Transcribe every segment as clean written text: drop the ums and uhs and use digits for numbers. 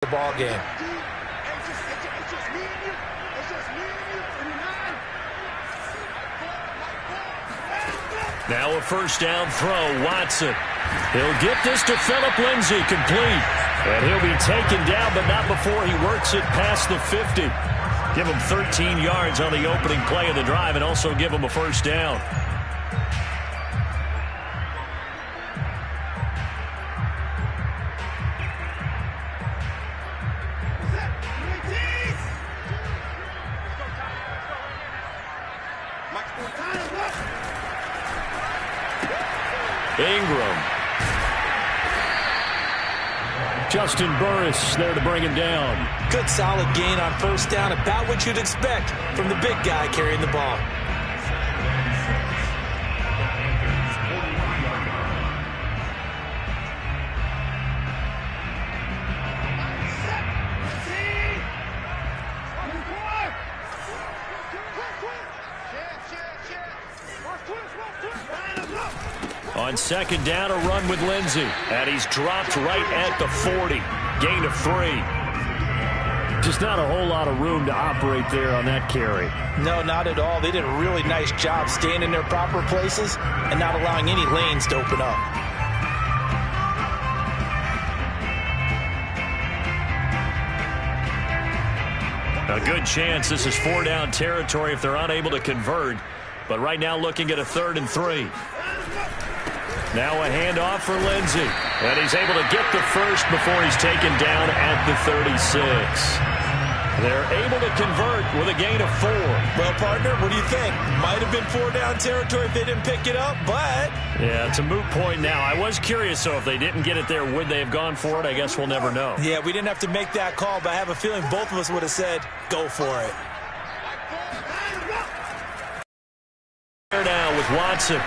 the ball game. Now a first down throw, Watson. He'll get this to Phillip Lindsay, complete. And he'll be taken down, but not before he works it past the 50. Give him 13 yards on the opening play of the drive and also give him a first down. Ingram. Justin Burris there to bring him down. Good solid gain on first down, about what you'd expect from the big guy carrying the ball. On second down, a run with Lindsay. And he's dropped right at the 40. Gain of 3. Just not a whole lot of room to operate there on that carry. No, not at all. They did a really nice job staying in their proper places and not allowing any lanes to open up. A good chance this is 4-down territory if they're unable to convert. But right now looking at a 3rd and 3. Now a handoff for Lindsay. And he's able to get the first before he's taken down at the 36. They're able to convert with a gain of 4. Well, partner, what do you think? Might have been 4-down territory if they didn't pick it up, but... Yeah, it's a moot point now. I was curious, so if they didn't get it there, would they have gone for it? I guess we'll never know. Yeah, we didn't have to make that call, but I have a feeling both of us would have said, go for it. Now with Watson.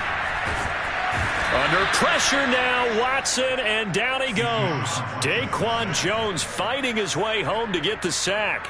Under pressure now, Watson, and down he goes. Daquan Jones fighting his way home to get the sack.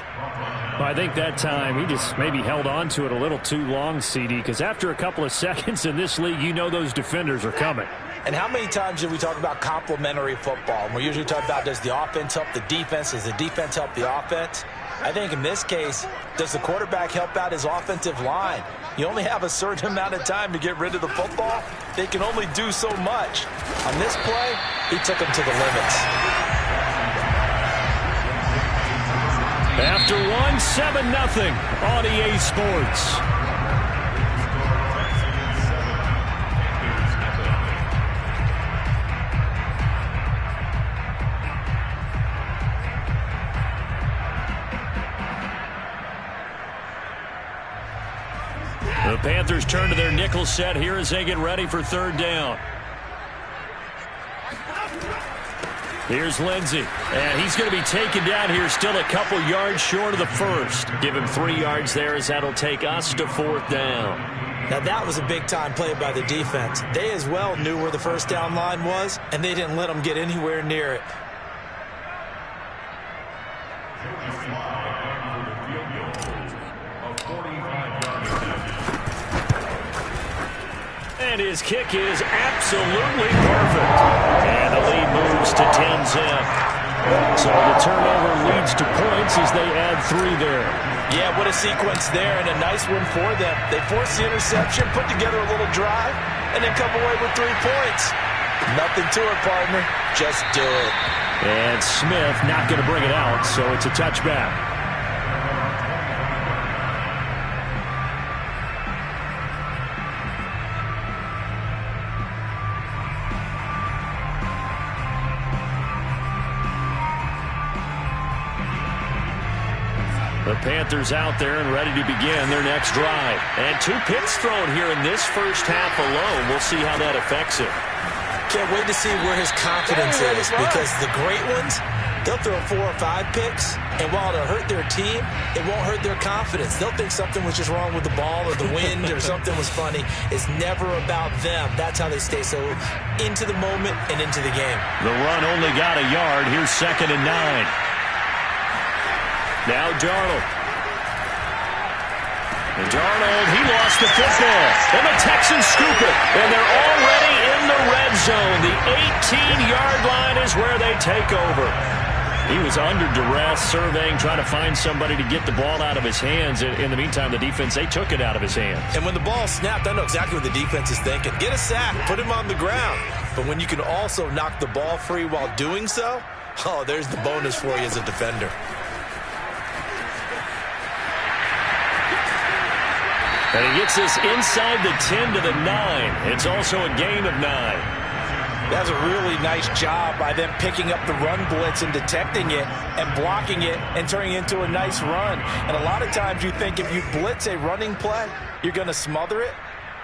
Well, I think that time he just maybe held on to it a little too long, CD, because after a couple of seconds in this league, you know those defenders are coming. And how many times did we talk about complementary football? And we usually talk about, does the offense help the defense? Does the defense help the offense? I think in this case, does the quarterback help out his offensive line? You only have a certain amount of time to get rid of the football. They can only do so much. On this play, he took them to the limits. After 7-0 on EA Sports. The Panthers turn to their nickel set here as they get ready for 3rd down. Here's Lindsay, and he's going to be taken down here still a couple yards short of the first. Give him 3 yards there as that'll take us to 4th down. Now that was a big-time play by the defense. They as well knew where the first down line was, and they didn't let them get anywhere near it. And his kick is absolutely perfect. And the lead moves to 10-zip. So the turnover leads to points as they add 3 there. Yeah, what a sequence there, and a nice one for them. They force the interception, put together a little drive, and then come away with 3 points. Nothing to it, partner. Just do it. And Smith not going to bring it out, so it's a touchback. The Panthers out there and ready to begin their next drive. And 2 picks thrown here in this first half alone. We'll see how that affects it. Can't wait to see where his confidence is, because the great ones, they'll throw 4 or 5 picks, and while it'll hurt their team, it won't hurt their confidence. They'll think something was just wrong with the ball or the wind or something was funny. It's never about them. That's how they stay so into the moment and into the game. The run only got a yard. Here's 2nd and 9. Now Darnold. And Darnold, he lost the football. And the Texans scoop it. And they're already in the red zone. The 18-yard line is where they take over. He was under duress, surveying, trying to find somebody to get the ball out of his hands. In the meantime, the defense, they took it out of his hands. And when the ball snapped, I know exactly what the defense is thinking. Get a sack, put him on the ground. But when you can also knock the ball free while doing so, oh, there's the bonus for you as a defender. And he gets this inside the 10 to the 9. It's also a gain of 9. That's a really nice job by them picking up the run blitz and detecting it and blocking it and turning it into a nice run. And a lot of times you think if you blitz a running play, you're going to smother it.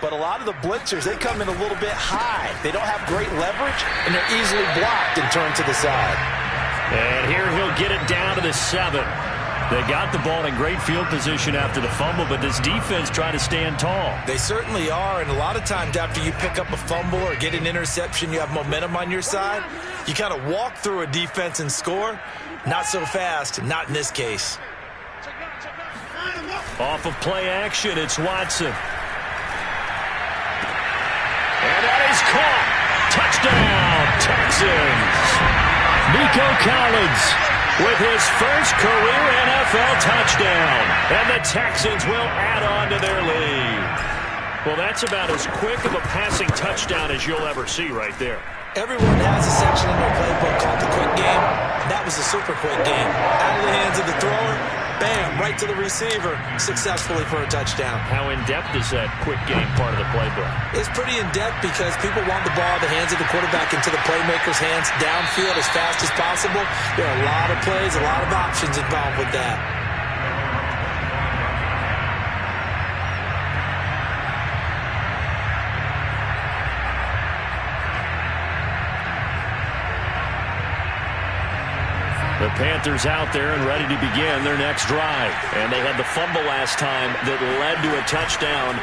But a lot of the blitzers, they come in a little bit high. They don't have great leverage, and they're easily blocked and turned to the side. And here he'll get it down to the 7. They got the ball in great field position after the fumble, but this defense trying to stand tall. They certainly are, and a lot of times after you pick up a fumble or get an interception, you have momentum on your side. You kind of walk through a defense and score. Not so fast, not in this case. Off of play action, it's Watson. And that is caught. Touchdown, Texans. Nico Collins with his first career NFL touchdown. And the Texans will add on to their lead. Well, that's about as quick of a passing touchdown as you'll ever see right there. Everyone has a section in their playbook called the quick game. That was a super quick game. Out of the hands of the thrower, bam, right to the receiver, successfully for a touchdown. How in-depth is that quick game part of the playbook? It's pretty in-depth because people want the ball in the hands of the quarterback into the playmaker's hands downfield as fast as possible. There are a lot of plays, a lot of options involved with that. The Panthers out there and ready to begin their next drive. And they had the fumble last time that led to a touchdown.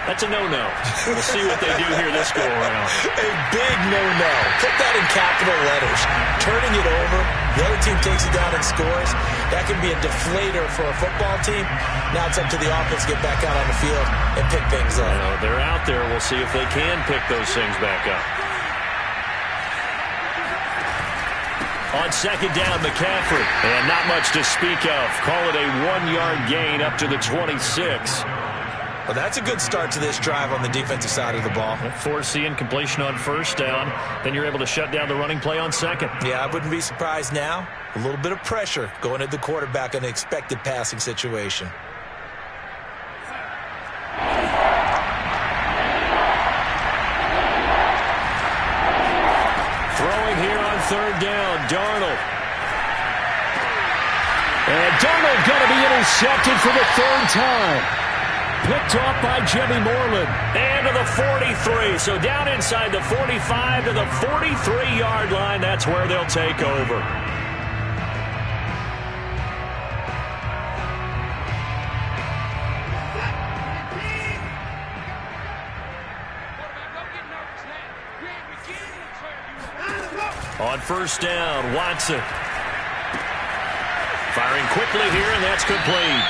That's a no-no. We'll see what they do here this go-around. A big no-no. Put that in capital letters. Turning it over, the other team takes it down and scores. That can be a deflator for a football team. Now it's up to the offense to get back out on the field and pick things up. Well, they're out there. We'll see if they can pick those things back up. On second down, McCaffrey. And not much to speak of. Call it a 1-yard gain up to the 26. Well, that's a good start to this drive on the defensive side of the ball. Force the incompletion on first down. Then you're able to shut down the running play on second. Yeah, I wouldn't be surprised now. A little bit of pressure going at the quarterback in an expected passing situation. Throwing here on third down, Darnold. And Darnold going to be intercepted for the third time. Picked off by Jimmy Moreland. And to the 43. So down inside the 45 to the 43-yard line. That's where they'll take over. On first down, Watson. Firing quickly here, and that's complete.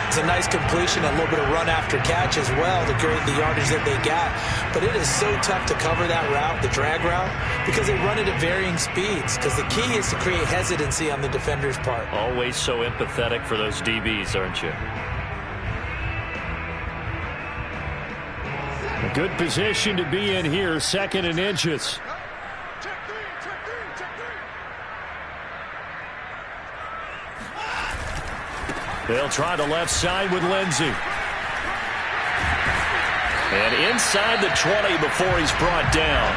It's a nice completion, a little bit of run after catch as well to create the yardage that they got. But it is so tough to cover that route, the drag route, because they run it at varying speeds. Because the key is to create hesitancy on the defender's part. Always so empathetic for those DBs, aren't you? A good position to be in here, second and inches. They'll try the left side with Lindsey. And inside the 20 before he's brought down.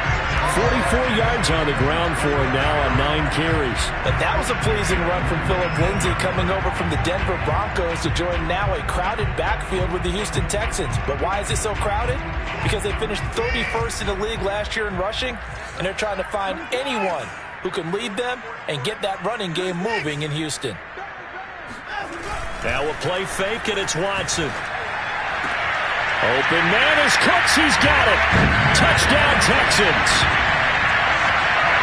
44 yards on the ground for him now on 9 carries. But that was a pleasing run from Phillip Lindsay coming over from the Denver Broncos to join now a crowded backfield with the Houston Texans. But why is it so crowded? Because they finished 31st in the league last year in rushing, and they're trying to find anyone who can lead them and get that running game moving in Houston. Now a play fake, and it's Watson. Open man is Cooks. He's got it. Touchdown, Texans.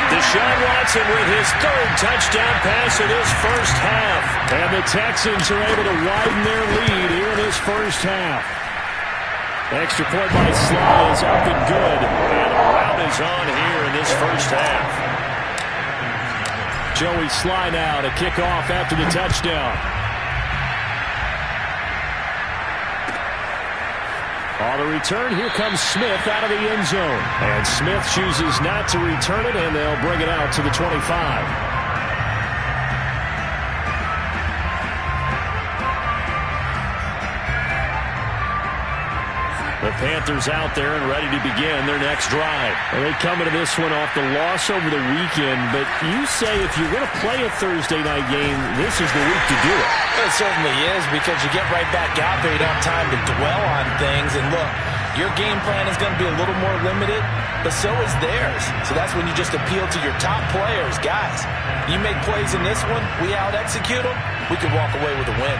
Deshaun Watson with his third touchdown pass in his first half. And the Texans are able to widen their lead here in this first half. Extra point by Sly is up and good. And a rout is on here in this first half. Joey Sly now to kick off after the touchdown. On the return, here comes Smith out of the end zone. And Smith chooses not to return it, and they'll bring it out to the 25. The Panthers out there and ready to begin their next drive. Well, they come into this one off the loss over the weekend, but you say if you're going to play a Thursday night game, this is the week to do it. It certainly is, because you get right back out there. You don't have time to dwell on things. And look, your game plan is going to be a little more limited, but so is theirs. So that's when you just appeal to your top players. Guys, you make plays in this one, we out-execute them, we can walk away with a win.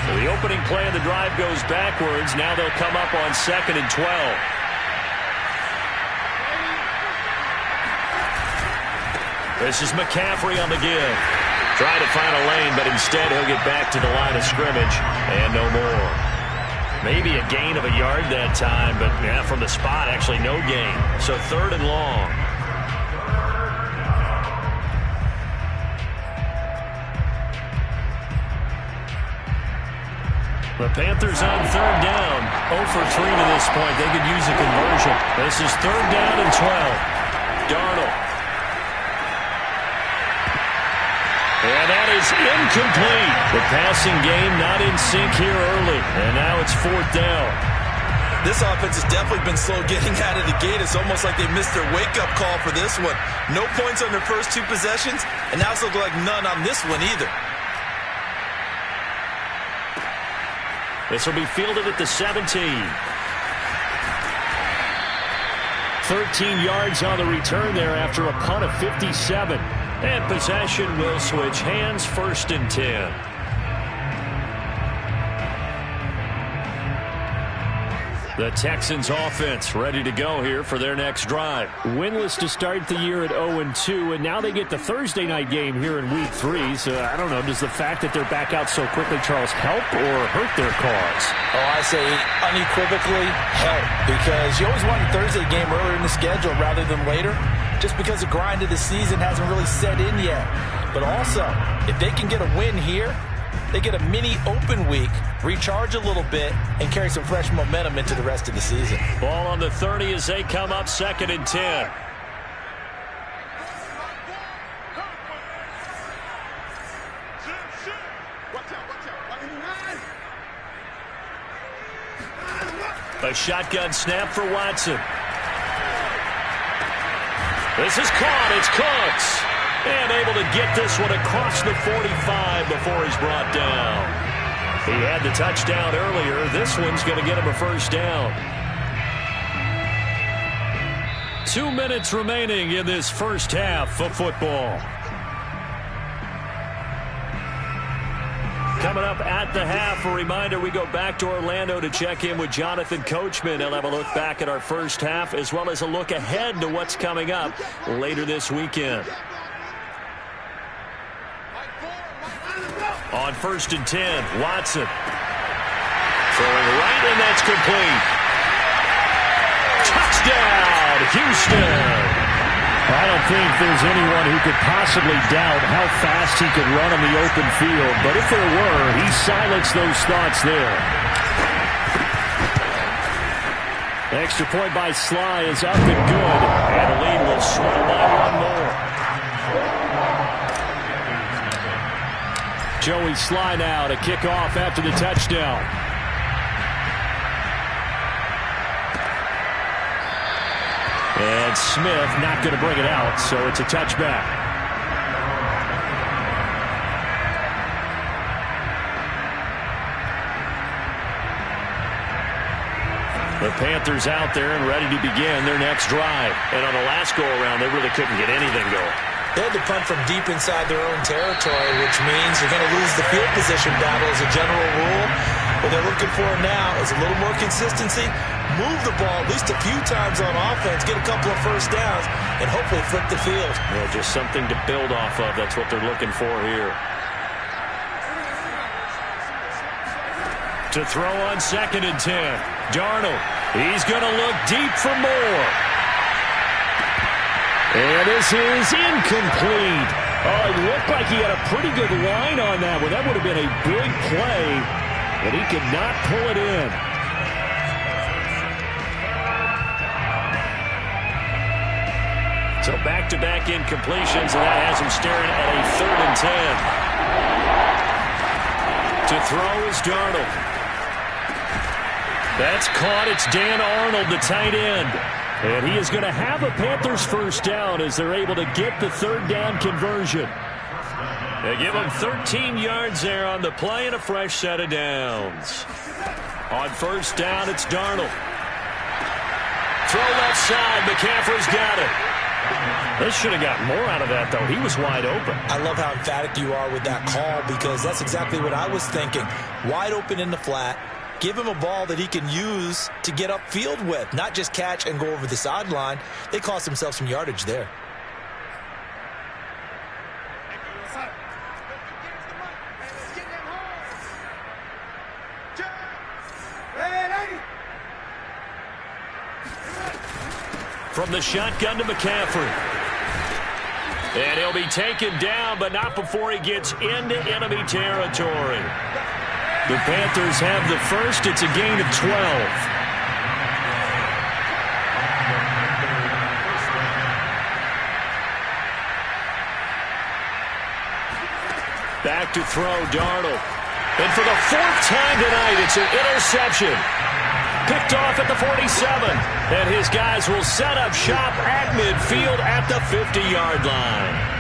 So the opening play of the drive goes backwards. Now they'll come up on 2nd and 12. This is McCaffrey on the give. Trying to find a lane, but instead he'll get back to the line of scrimmage and no more. Maybe a gain of a yard that time, but yeah, from the spot, actually no gain. So 3rd and long. The Panthers on 3rd down. 0 for 3 to this point. They could use a conversion. This is 3rd down and 12. Darnold. And that is incomplete. The passing game not in sync here early. And now it's 4th down. This offense has definitely been slow getting out of the gate. It's almost like they missed their wake-up call for this one. No points on their first 2 possessions, and now it's looking like none on this one either. This will be fielded at the 17. 13 yards on the return there after a punt of 57. And possession will switch hands, 1st and 10. The Texans offense ready to go here for their next drive. Winless to start the year at 0-2, and now they get the Thursday night game here in Week 3. So, I don't know, does the fact that they're back out so quickly, Charles, help or hurt their cause? Oh, I say unequivocally help, because you always want a Thursday game earlier in the schedule rather than later, just because the grind of the season hasn't really set in yet. But also, if they can get a win here, they get a mini open week, recharge a little bit, and carry some fresh momentum into the rest of the season. Ball on the 30 as they come up 2nd and 10. A shotgun snap for Watson. This is caught. It's Cooks. And able to get this one across the 45 before he's brought down. He had the touchdown earlier. This one's going to get him a 1st down. 2 minutes remaining in this first half of football. Coming up at the half, a reminder, we go back to Orlando to check in with Jonathan Coachman. He'll have a look back at our first half as well as a look ahead to what's coming up later this weekend. On 1st and 10, Watson. Throwing right, and that's complete. Touchdown, Houston. I don't think there's anyone who could possibly doubt how fast he could run on the open field. But if there were, he silenced those thoughts there. Extra point by Sly is up and good. And the lead will swell by 1 more. Joey Sly now to kick off after the touchdown. And Smith not going to bring it out, so it's a touchback. The Panthers out there and ready to begin their next drive. And on the last go-around, they really couldn't get anything going. They had to punt from deep inside their own territory, which means you're going to lose the field position battle as a general rule. What they're looking for now is a little more consistency, move the ball at least a few times on offense, get a couple of 1st downs, and hopefully flip the field. Yeah, just something to build off of. That's what they're looking for here. To throw on 2nd and 10. Darnold. He's going to look deep for more. And this is incomplete. Oh, it looked like he had a pretty good line on that one. That would have been a big play, but he could not pull it in. So back-to-back incompletions, and that has him staring at a 3rd and 10. To throw is Darnold. That's caught. It's Dan Arnold, the tight end. And he is going to have a Panthers first down as they're able to get the 3rd down conversion. They give him 13 yards there on the play and a fresh set of downs. On first down, it's Darnold. Throw left side. McCaffrey's got it. They should have gotten more out of that, though. He was wide open. I love how emphatic you are with that call because that's exactly what I was thinking. Wide open in the flat. Give him a ball that he can use to get upfield with, not just catch and go over the sideline. They cost themselves some yardage there. From the shotgun to McCaffrey. And he'll be taken down, but not before he gets into enemy territory. The Panthers have the first. It's a gain of 12. Back to throw, Darnold. And for the 4th time tonight, it's an interception. Picked off at the 47. And his guys will set up shop at midfield at the 50-yard line.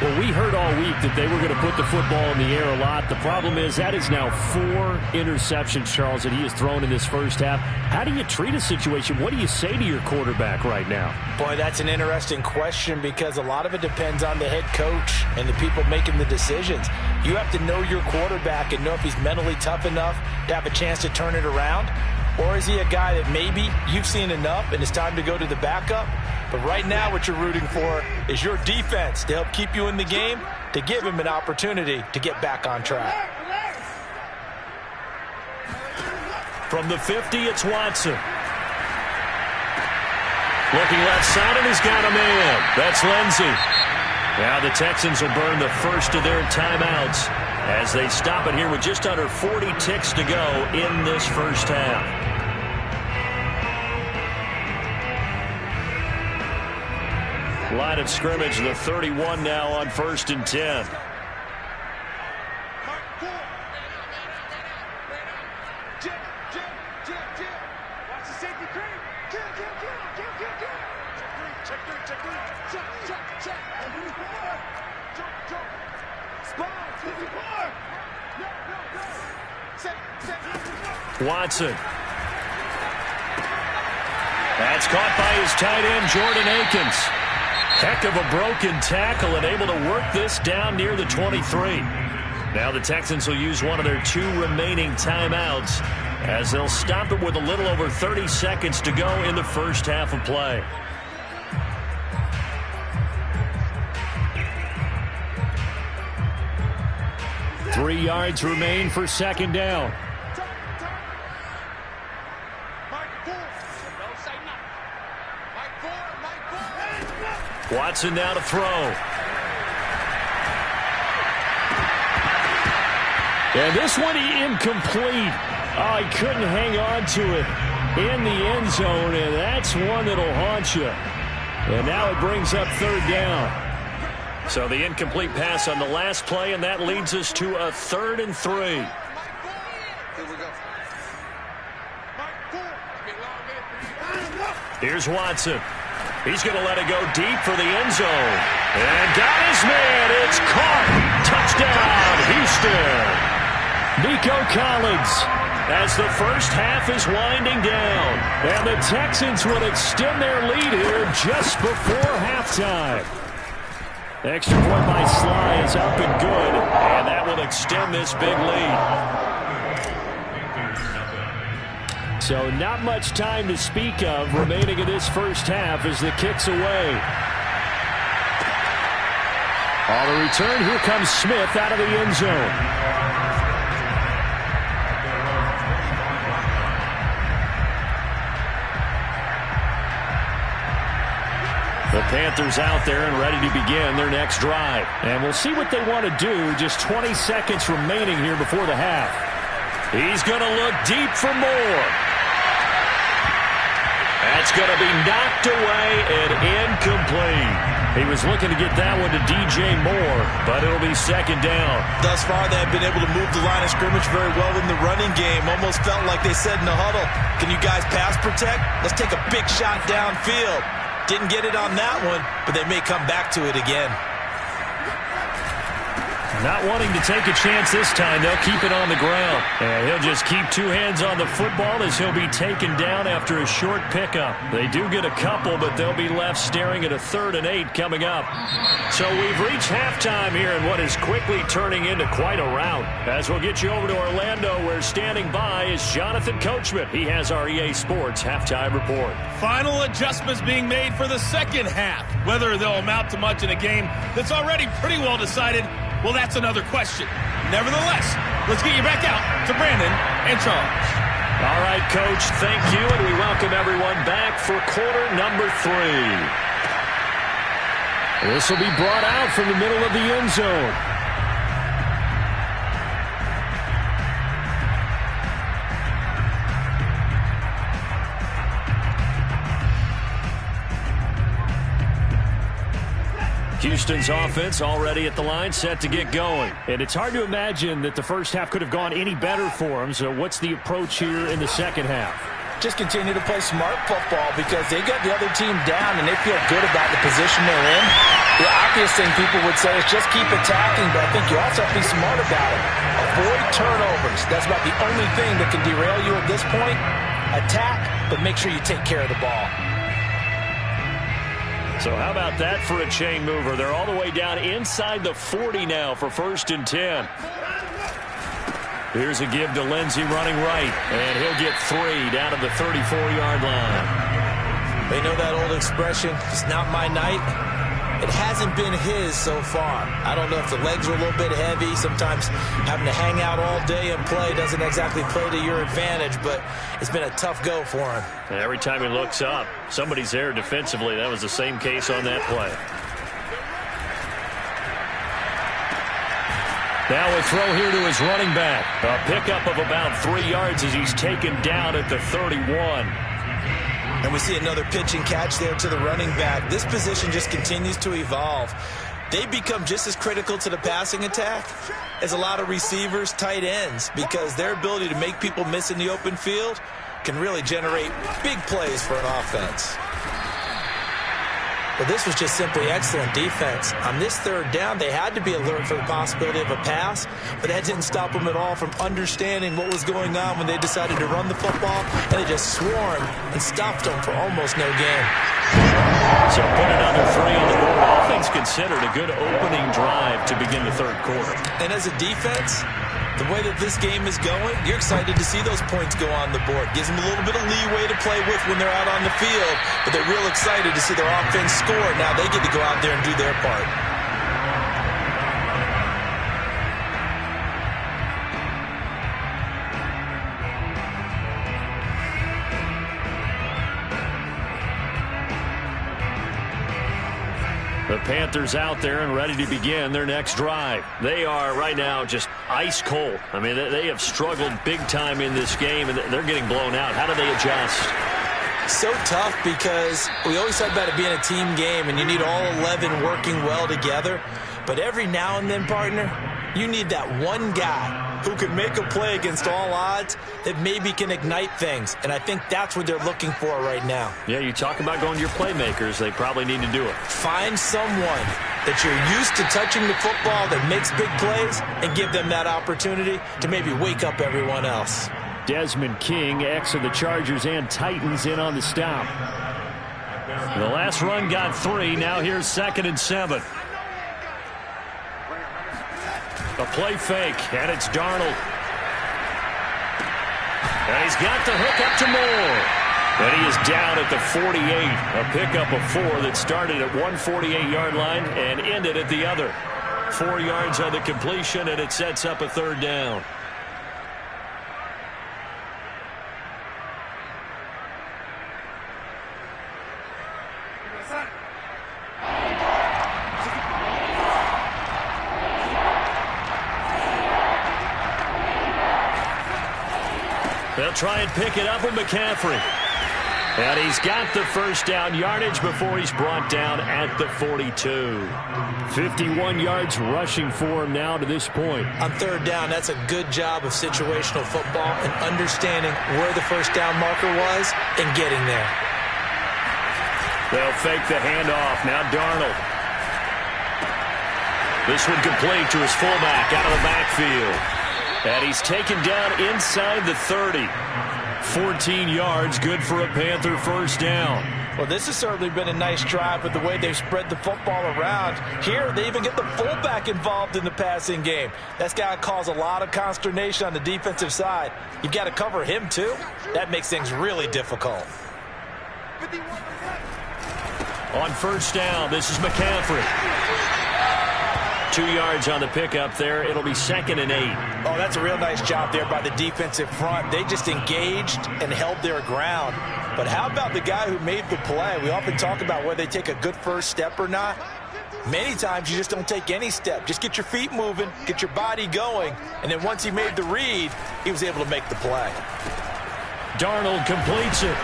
Well, we heard all week that they were going to put the football in the air a lot. The problem is that is now 4 interceptions, Charles, that he has thrown in this first half. How do you treat a situation? What do you say to your quarterback right now? Boy, that's an interesting question because a lot of it depends on the head coach and the people making the decisions. You have to know your quarterback and know if he's mentally tough enough to have a chance to turn it around. Or is he a guy that maybe you've seen enough and it's time to go to the backup? But right now what you're rooting for is your defense to help keep you in the game, to give him an opportunity to get back on track. From the 50, it's Watson. Looking left side, and he's got a man. That's Lindsey. Now the Texans will burn the first of their timeouts as they stop it here with just under 40 ticks to go in this first half. Line of scrimmage, the 31 now on 1st and 10. Watson. That's caught by his tight end, Jordan Akins. Heck of a broken tackle and able to work this down near the 23. Now the Texans will use one of their 2 remaining timeouts as they'll stop it with a little over 30 seconds to go in the first half of play. Three yards remain for 2nd down. Watson now to throw. And this one incomplete. Oh, he couldn't hang on to it in the end zone, and that's one that'll haunt you. And now it brings up 3rd down. So the incomplete pass on the last play, and that leads us to a 3rd and 3. Here we go. Here's Watson. He's going to let it go deep for the end zone. And got his man. It's caught. Touchdown, Houston. Nico Collins as the first half is winding down. And the Texans will extend their lead here just before halftime. Extra point by Sly is up and good. And that will extend this big lead. So not much time to speak of remaining in this first half as the kick's away. On the return, here comes Smith out of the end zone. The Panthers out there and ready to begin their next drive. And we'll see what they want to do. Just 20 seconds remaining here before the half. He's going to look deep for more. That's going to be knocked away and incomplete. He was looking to get that one to DJ Moore, but it'll be second down. Thus far, they have been able to move the line of scrimmage very well in the running game. Almost felt like they said in the huddle, can you guys pass protect? Let's take a big shot downfield. Didn't get it on that one, but they may come back to it again. Not wanting to take a chance this time, they'll keep it on the ground. And he'll just keep two hands on the football as he'll be taken down after a short pickup. They do get a couple, but they'll be left staring at a 3rd and 8 coming up. So we've reached halftime here in what is quickly turning into quite a rout. As we'll get you over to Orlando, where standing by is Jonathan Coachman. He has our EA Sports halftime report. Final adjustments being made for the second half. Whether they'll amount to much in a game that's already pretty well decided, well, that's another question. Nevertheless, let's get you back out to Brandon and Charles. All right, Coach, thank you, and we welcome everyone back for quarter number 3. This will be brought out from the middle of the end zone. Houston's offense already at the line, set to get going. And it's hard to imagine that the first half could have gone any better for them. So what's the approach here in the second half? Just continue to play smart football because they got the other team down and they feel good about the position they're in. The obvious thing people would say is just keep attacking, but I think you also have to be smart about it. Avoid turnovers. That's about the only thing that can derail you at this point. Attack, but make sure you take care of the ball. So how about that for a chain mover? They're all the way down inside the 40 now for 1st and 10. Here's a give to Lindsey running right, and he'll get 3 down to the 34-yard line. They know that old expression, it's not my night. It hasn't been his so far. I don't know if the legs are a little bit heavy. Sometimes having to hang out all day and play doesn't exactly play to your advantage, but it's been a tough go for him. And every time he looks up, somebody's there defensively. That was the same case on that play. Now a throw here to his running back. A pickup of about 3 yards as he's taken down at the 31. And we see another pitch and catch there to the running back. This position just continues to evolve. They become just as critical to the passing attack as a lot of receivers, tight ends, because their ability to make people miss in the open field can really generate big plays for an offense. Well, this was just simply excellent defense. On this 3rd down, they had to be alert for the possibility of a pass, but that didn't stop them at all from understanding what was going on when they decided to run the football, and they just swarmed and stopped them for almost no gain. So put another 3 on the board. All things considered, a good opening drive to begin the 3rd quarter. And as a defense, the way that this game is going, you're excited to see those points go on the board. Gives them a little bit of leeway to play with when they're out on the field, but they're real excited to see their offense score. Now they get to go out there and do their part. The Panthers out there and ready to begin their next drive. They are right now just ice cold. I mean, they have struggled big time in this game, and they're getting blown out. How do they adjust? So tough because we always talk about it being a team game, and you need all 11 working well together. But every now and then, partner, you need that one guy who can make a play against all odds that maybe can ignite things. And I think that's what they're looking for right now. Yeah, you talk about going to your playmakers. They probably need to do it. Find someone that you're used to touching the football that makes big plays and give them that opportunity to maybe wake up everyone else. Desmond King, ex of the Chargers and Titans, in on the stop. The last run got 3. Now here's 2nd and 7. A play fake, and it's Darnold. And he's got the hook up to Moore. And he is down at the 48. A pickup of 4 that started at 148-yard line and ended at the other. 4 yards on the completion, and it sets up a 3rd down. They'll try and pick it up with McCaffrey. And he's got the first down yardage before he's brought down at the 42. 51 yards rushing for him now to this point. On third down, that's a good job of situational football and understanding where the first down marker was and getting there. They'll fake the handoff. Now Darnold. This one complete to his fullback out of the backfield. And he's taken down inside the 30. 14 yards, good for a Panther first down. Well, this has certainly been a nice drive with the way they've spread the football around. Here, they even get the fullback involved in the passing game. That's got to cause a lot of consternation on the defensive side. You've got to cover him, too. That makes things really difficult. On first down, this is McCaffrey. 2 yards on the pickup there. It'll be 2nd and 8. Oh, that's a real nice job there by the defensive front. They just engaged and held their ground. But how about the guy who made the play? We often talk about whether they take a good first step or not. Many times you just don't take any step. Just get your feet moving, get your body going, and then once he made the read, he was able to make the play. Darnold completes it.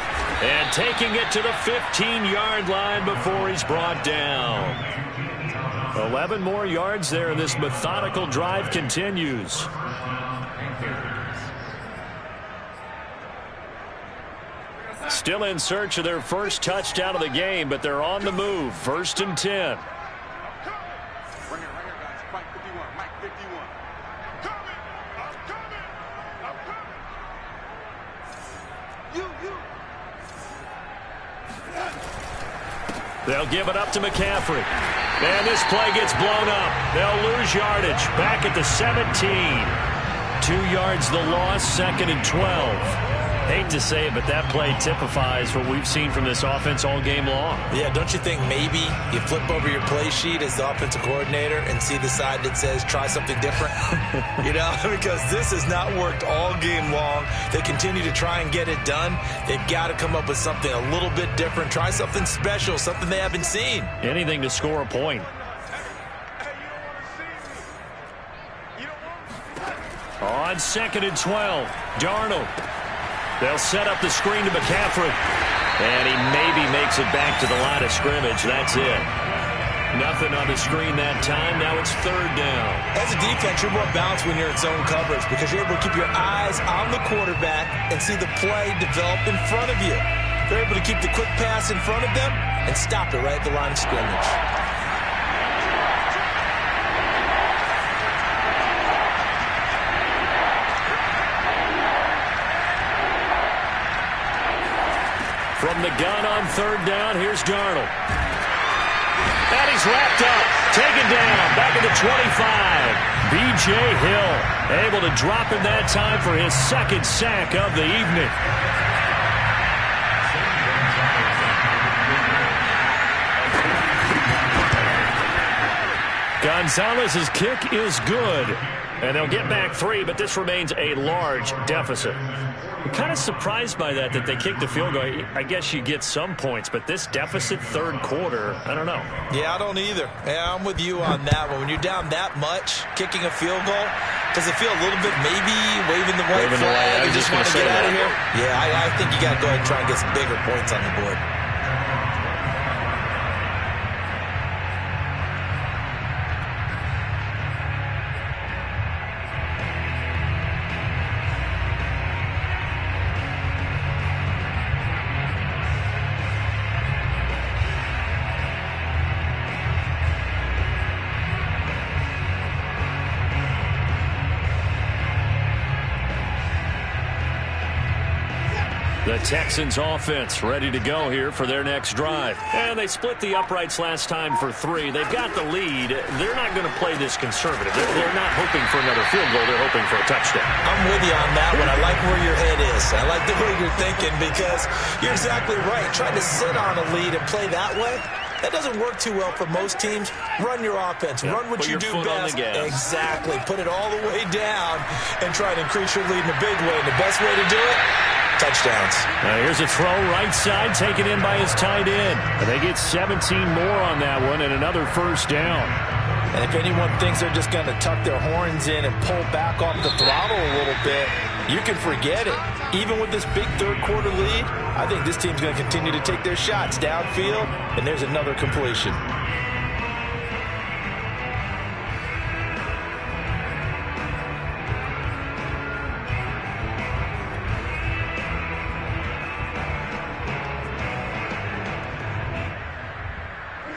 And taking it to the 15-yard line before he's brought down. 11 more yards there, and this methodical drive continues. Still in search of their first touchdown of the game, but they're on the move. 1st and 10. They'll give it up to McCaffrey. And this play gets blown up. They'll lose yardage. Back at the 17. 2 yards the loss, 2nd and 12. Hate to say it, but that play typifies what we've seen from this offense all game long. Yeah, don't you think maybe you flip over your play sheet as the offensive coordinator and see the side that says try something different? You know, because this has not worked all game long. They continue to try and get it done. They've got to come up with something a little bit different. Try something special, something they haven't seen. Anything to score a point. On 2nd and 12, Darnold. They'll set up the screen to McCaffrey. And he maybe makes it back to the line of scrimmage. That's it. Nothing on the screen that time. Now it's 3rd down. As a defense, you're more balanced when you're in zone coverage because you're able to keep your eyes on the quarterback and see the play develop in front of you. They're able to keep the quick pass in front of them and stop it right at the line of scrimmage. From the gun on 3rd down, here's Darnold. And he's wrapped up, taken down, back at the 25. B.J. Hill able to drop him that time for his 2nd sack of the evening. Gonzalez's kick is good. And they'll get back 3, but this remains a large deficit. I'm kind of surprised by that they kicked the field goal. I guess you get some points, but this deficit 3rd quarter, I don't know. Yeah, I don't either. Yeah, I'm with you on that one. When you're down that much, kicking a field goal, does it feel a little bit maybe waving the white flag and just want to get out of here? Yeah, I think you got to go ahead and try and get some bigger points on the board. The Texans offense ready to go here for their next drive. And they split the uprights last time for 3. They've got the lead. They're not going to play this conservative. They're not hoping for another field goal. They're hoping for a touchdown. I'm with you on that one. I like where your head is. I like the way you're thinking because you're exactly right. Trying to sit on a lead and play that way, that doesn't work too well for most teams. Run your offense. Yep, run what you do best. Exactly. Put it all the way down and try to increase your lead in a big way. And the best way to do it, touchdowns. Now here's a throw right side taken in by his tight end. And they get 17 more on that one and another first down. And if anyone thinks they're just going to tuck their horns in and pull back off the throttle a little bit, You can forget it. Even with this big third-quarter lead, I think this team's going to continue to take their shots downfield, and there's another completion.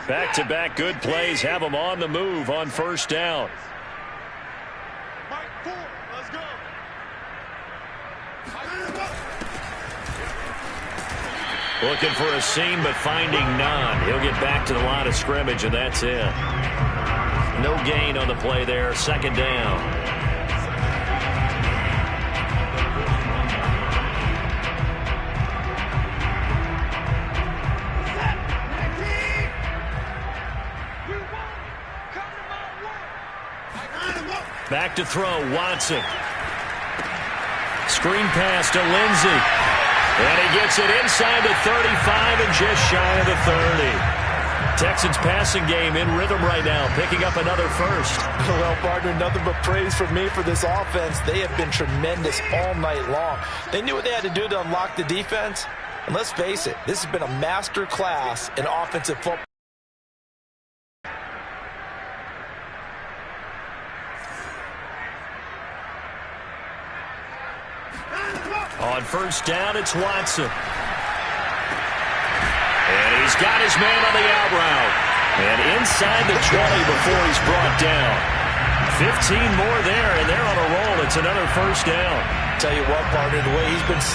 Back-to-back good plays have them on the move on first down. Let's go. Looking for a seam, but finding none. He'll get back to the line of scrimmage, and that's it. No gain on the play there. Second down. Back to throw, Watson. Screen pass to Lindsey. And he gets it inside the 35 and just shy of the 30. Texans passing game in rhythm right now, picking up another first. Well, partner, nothing but praise from me for this offense. They have been tremendous all night long. They knew what they had to do to unlock the defense. And let's face it, this has been a master class in offensive football. On first down, it's Watson. And he's got his man on the out route. And inside the 20 before he's brought down. 15 more there, and they're on a roll. It's another first down. Tell you what, partner, the way he's been